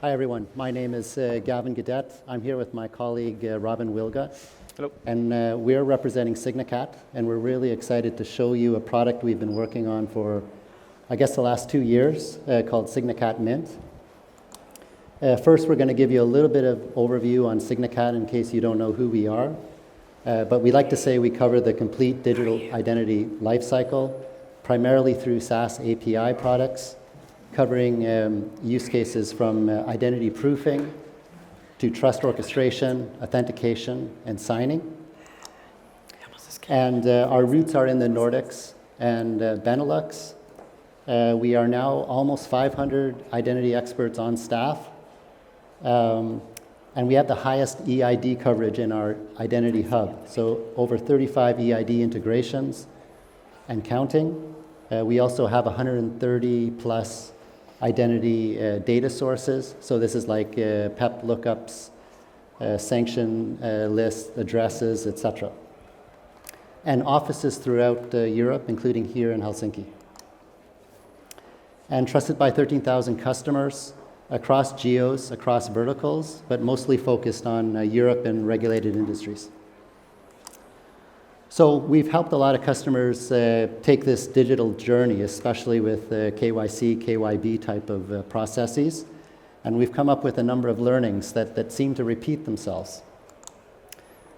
Hi everyone, my name is Gavin Gaudet. I'm here with my colleague Robin Wilgott. Hello. And we're representing Signicat, and we're really excited to show you a product we've been working on for, I guess, the last 2 years called Signicat Mint. First, we're going to give you a little bit of overview on Signicat in case you don't know who we are. But we like to say we cover the complete digital identity lifecycle, primarily through SaaS API products, covering use cases from identity proofing to trust orchestration, authentication, and signing. And our roots are in the Nordics and Benelux. We are now almost 500 identity experts on staff. And we have the highest EID coverage in our identity hub. So over 35 EID integrations and counting. We also have 130 plus identity data sources. So this is like PEP lookups, sanction lists, addresses, etc. And offices throughout Europe, including here in Helsinki. And trusted by 13,000 customers across geos, across verticals, but mostly focused on Europe and regulated industries. So we've helped a lot of customers take this digital journey, especially with KYC, KYB type of processes. And we've come up with a number of learnings that seem to repeat themselves.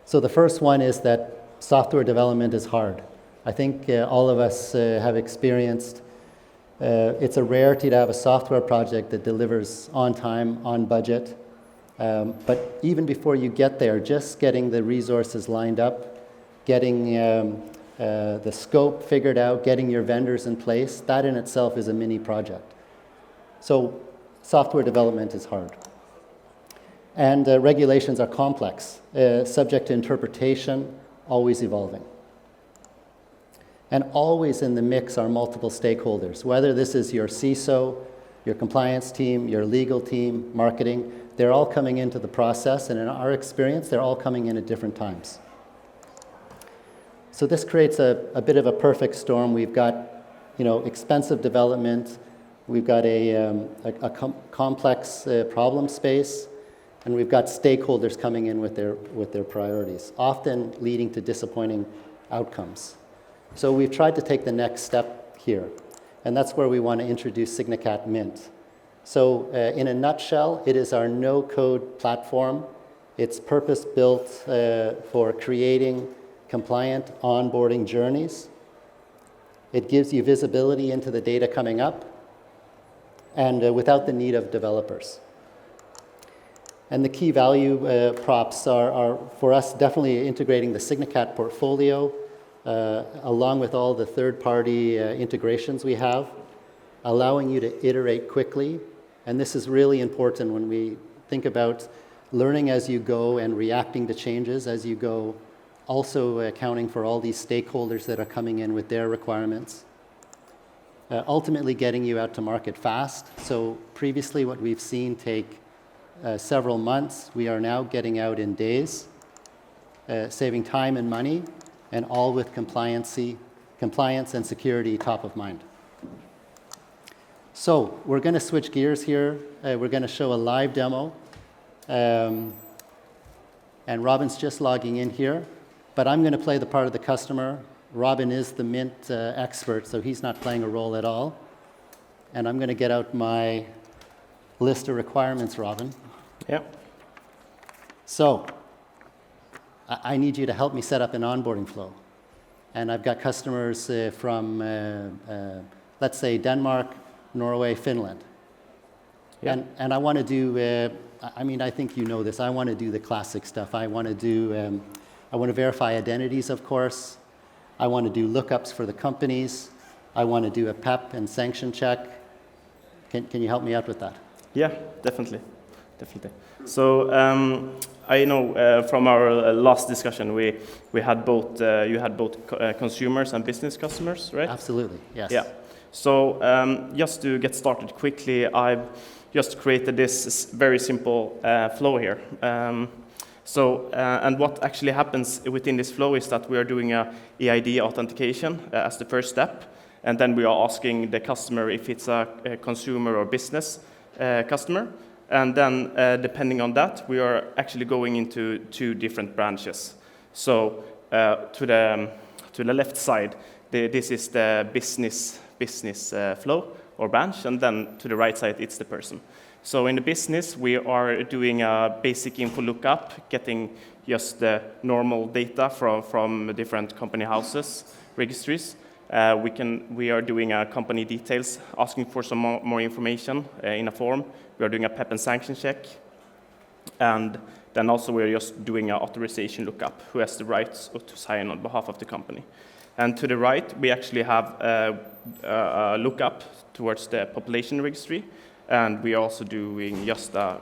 So the first one is that software development is hard. I think all of us have experienced it's a rarity to have a software project that delivers on time, on budget. But even before you get there, just getting the resources lined up, getting the scope figured out, getting your vendors in place, that in itself is a mini project. So software development is hard. And regulations are complex, subject to interpretation, always evolving. And always in the mix are multiple stakeholders, whether this is your CISO, your compliance team, your legal team, marketing, they're all coming into the process, and in our experience, they're all coming in at different times. So this creates a bit of a perfect storm. We've got, expensive development, we've got a complex problem space, and we've got stakeholders coming in with their priorities, often leading to disappointing outcomes. So we've tried to take the next step here, and that's where we want to introduce Signicat Mint. So in a nutshell, it is our no-code platform. It's purpose-built for creating compliant onboarding journeys. It gives you visibility into the data coming up, and without the need of developers. And the key value props are for us definitely integrating the Signicat portfolio, along with all the third-party integrations we have, allowing you to iterate quickly. And this is really important when we think about learning as you go and reacting to changes as you go, also accounting for all these stakeholders that are coming in with their requirements. Ultimately getting you out to market fast. So previously what we've seen take several months, we are now getting out in days, saving time and money, and all with compliance and security top of mind. So we're going to switch gears here. We're going to show a live demo. And Robin's just logging in here. But I'm going to play the part of the customer. Robin is the Mint expert, so he's not playing a role at all. And I'm going to get out my list of requirements, Robin. Yeah. So I need you to help me set up an onboarding flow. And I've got customers from, let's say, Denmark, Norway, Finland. Yeah. And I want to do, I think you know this, I want to do the classic stuff. I want to verify identities, of course. I want to do lookups for the companies. I want to do a PEP and sanction check. Can you help me out with that? Yeah, definitely. So I know from our last discussion we had both you had both consumers and business customers, right? Absolutely, yes. Yeah. So just to get started quickly, I've just created this very simple flow here. And what actually happens within this flow is that we are doing a EID authentication as the first step, and then we are asking the customer if it's a consumer or business customer, And then, depending on that, we are actually going into 2 different branches. So to the left side, this is the business flow or branch, and then to the right side, it's the person. So in the business, we are doing a basic info lookup, getting just the normal data from different company houses, registries. We are doing company details, asking for some more information in a form. We are doing a PEP and sanction check. And then also we're just doing an authorization lookup, who has the rights to sign on behalf of the company. And to the right, we actually have a lookup towards the population registry. And we are also doing just a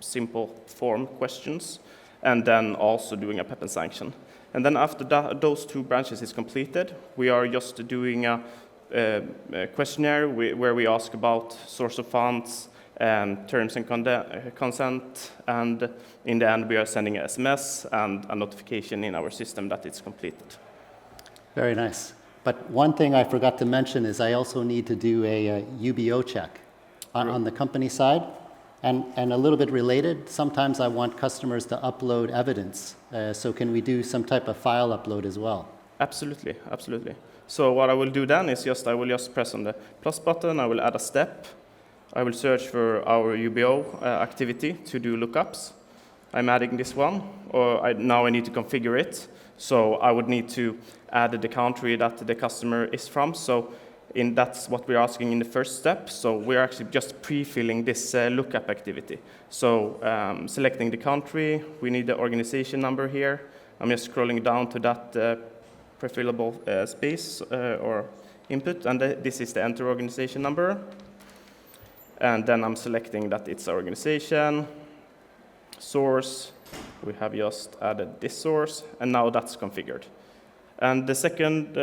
simple form questions, and then also doing a PEP and sanction. And then after those 2 branches is completed, we are just doing a questionnaire where we ask about source of funds, terms and consent, and in the end we are sending an SMS and a notification in our system that it's completed. Very nice. But one thing I forgot to mention is I also need to do a UBO check on the company side. And a little bit related, sometimes I want customers to upload evidence. So can we do some type of file upload as well? Absolutely, absolutely. So what I will do then is I will just press on the plus button, I will add a step. I will search for our UBO activity to do lookups. I'm adding this one, now I need to configure it. So I would need to add the country that the customer is from. So that's what we're asking in the first step. So we're actually just pre-filling this lookup activity. So selecting the country, we need the organization number here. I'm just scrolling down to that pre-fillable space or input, and this is the enter organization number. And then I'm selecting that it's our organization, source. We have just added this source, and now that's configured. And the second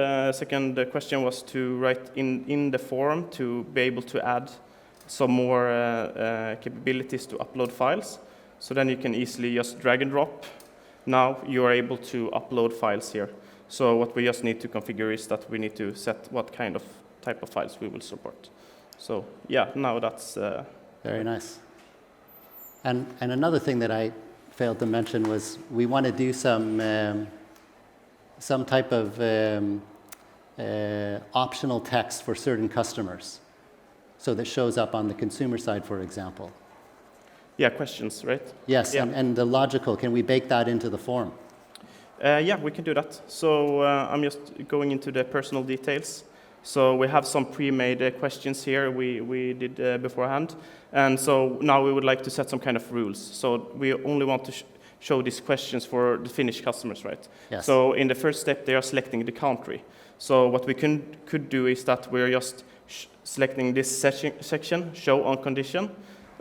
question was to write in the form to be able to add some more capabilities to upload files. So then you can easily just drag and drop. Now you are able to upload files here. So what we just need to configure is that we need to set what kind of type of files we will support. So yeah, now that's... Very nice. And another thing that I failed to mention was we want to do some type of optional text for certain customers. So that shows up on the consumer side, for example. Yeah, questions, right? Yes, yeah. and the logical, can we bake that into the form? Yeah, we can do that. So I'm just going into the personal details. So we have some pre-made questions here we did beforehand. And so now we would like to set some kind of rules. So we only want to show these questions for the Finnish customers, right? Yes. So in the first step, they are selecting the country. So what we could do is that we're just selecting this section, show on condition,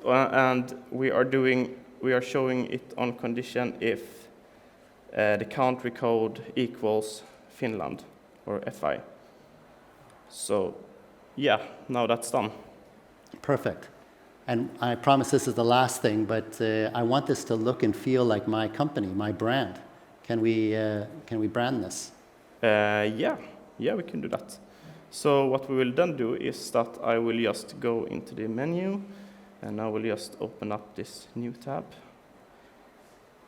and we are showing it on condition if the country code equals Finland or FI. So yeah, now that's done. Perfect. And I promise this is the last thing, but I want this to look and feel like my company, my brand. Can we brand this? Yeah, we can do that. So what we will then do is that I will just go into the menu, and I will just open up this new tab.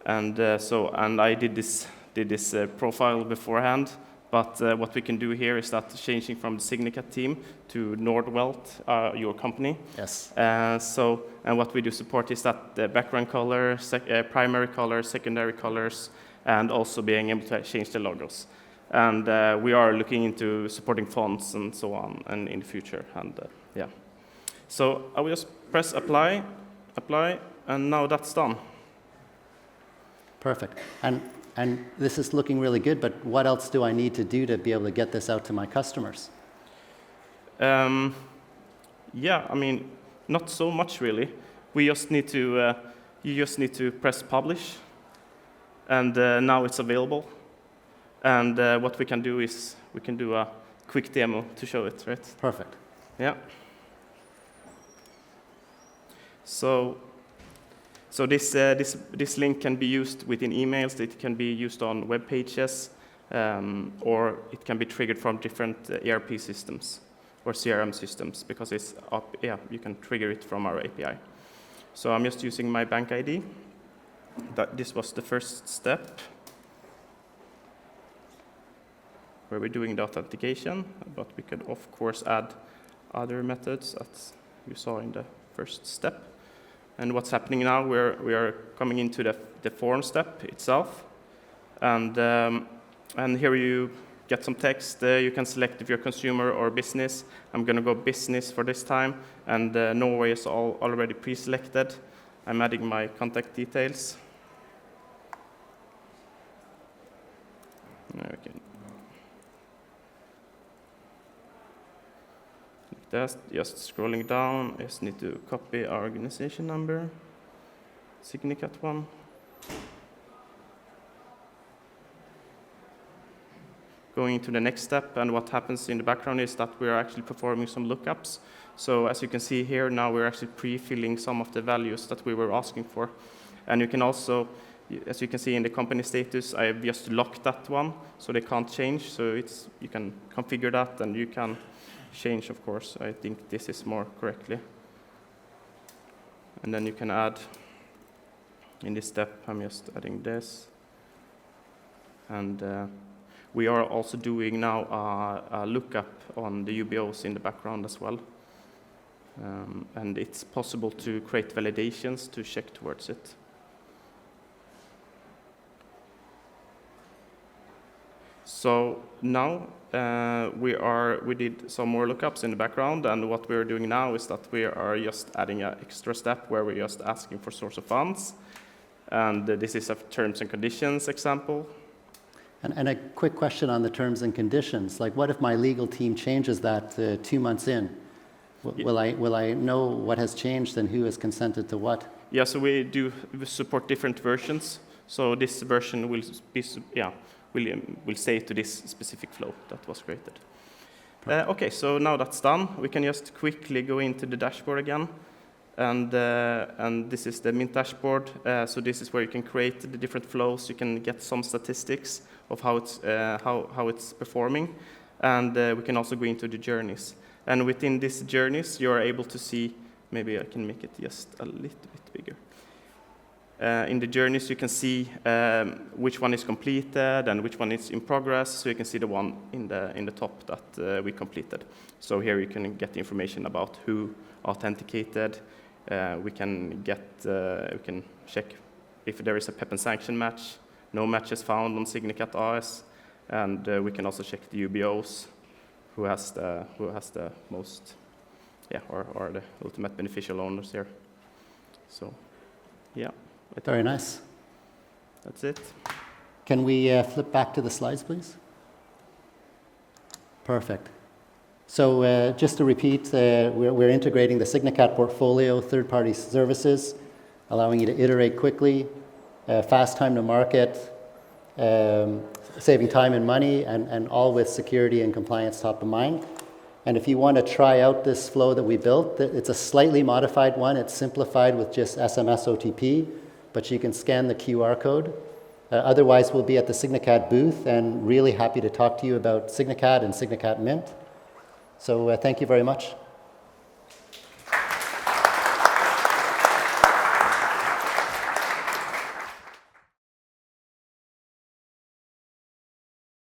And I did this profile beforehand. But what we can do here is that changing from the Signicat team to Nordwelt, your company. Yes. And what we do support is that the background color, primary color, secondary colors, and also being able to change the logos. And we are looking into supporting fonts and so on, and in the future. And yeah. So I will just press apply, and now that's done. Perfect. And this is looking really good, but what else do I need to do to be able to get this out to my customers? Yeah, I mean, not so much really. We just need to, you just need to press publish, and now it's available. And what we can do is we can do a quick demo to show it, right? Perfect. Yeah. So this link can be used within emails, it can be used on web pages, or it can be triggered from different ERP systems or CRM systems, because it's up, yeah, you can trigger it from our API. So I'm just using my bank ID. This was the first step, where we're doing the authentication, but we could of course add other methods as you saw in the first step. And what's happening now, we are coming into the form step itself, and here you get some text. You can select if you're consumer or business. I'm going to go business for this time, and Norway is already pre-selected. I'm adding my contact details. Okay. Just scrolling down, I just need to copy our organization number, Signicat one. Going to the next step, and what happens in the background is that we are actually performing some lookups. So as you can see here, now we're actually pre-filling some of the values that we were asking for. And you can also, as you can see in the company status, I have just locked that one, so they can't change. So you can configure that, and you can change, of course. I think this is more correctly. And then you can add, in this step, I'm just adding this. And we are also doing now a lookup on the UBOs in the background as well. And it's possible to create validations to check towards it. So now we did some more lookups in the background, and what we're doing now is that we are just adding an extra step where we're just asking for source of funds. And this is a terms and conditions example. And a quick question on the terms and conditions. Like, what if my legal team changes that 2 months in? Will I know what has changed and who has consented to what? Yeah, so we support different versions. So this version will stay to this specific flow that was created. Okay, so now that's done. We can just quickly go into the dashboard again. And this is the Mint dashboard. So this is where you can create the different flows. You can get some statistics of how it's performing. And we can also go into the journeys. And within these journeys, you are able to see, maybe I can make it just a little bit bigger. In the journeys, you can see which one is completed and which one is in progress. So you can see the one in the top that we completed. So here you can get the information about who authenticated. We can check if there is a PEP and sanction match. No matches found on Signicat AS, and we can also check the UBOs, who has the most, or the ultimate beneficial owners here. So, yeah. Very nice. That's it. Can we flip back to the slides, please? Perfect. So just to repeat, we're integrating the Signicat portfolio, third-party services, allowing you to iterate quickly, fast time to market, saving time and money, and all with security and compliance top of mind. And if you want to try out this flow that we built, it's a slightly modified one. It's simplified with just SMS OTP, but you can scan the QR code. Otherwise, we'll be at the Signicat booth, and really happy to talk to you about Signicat and Signicat Mint. So thank you very much.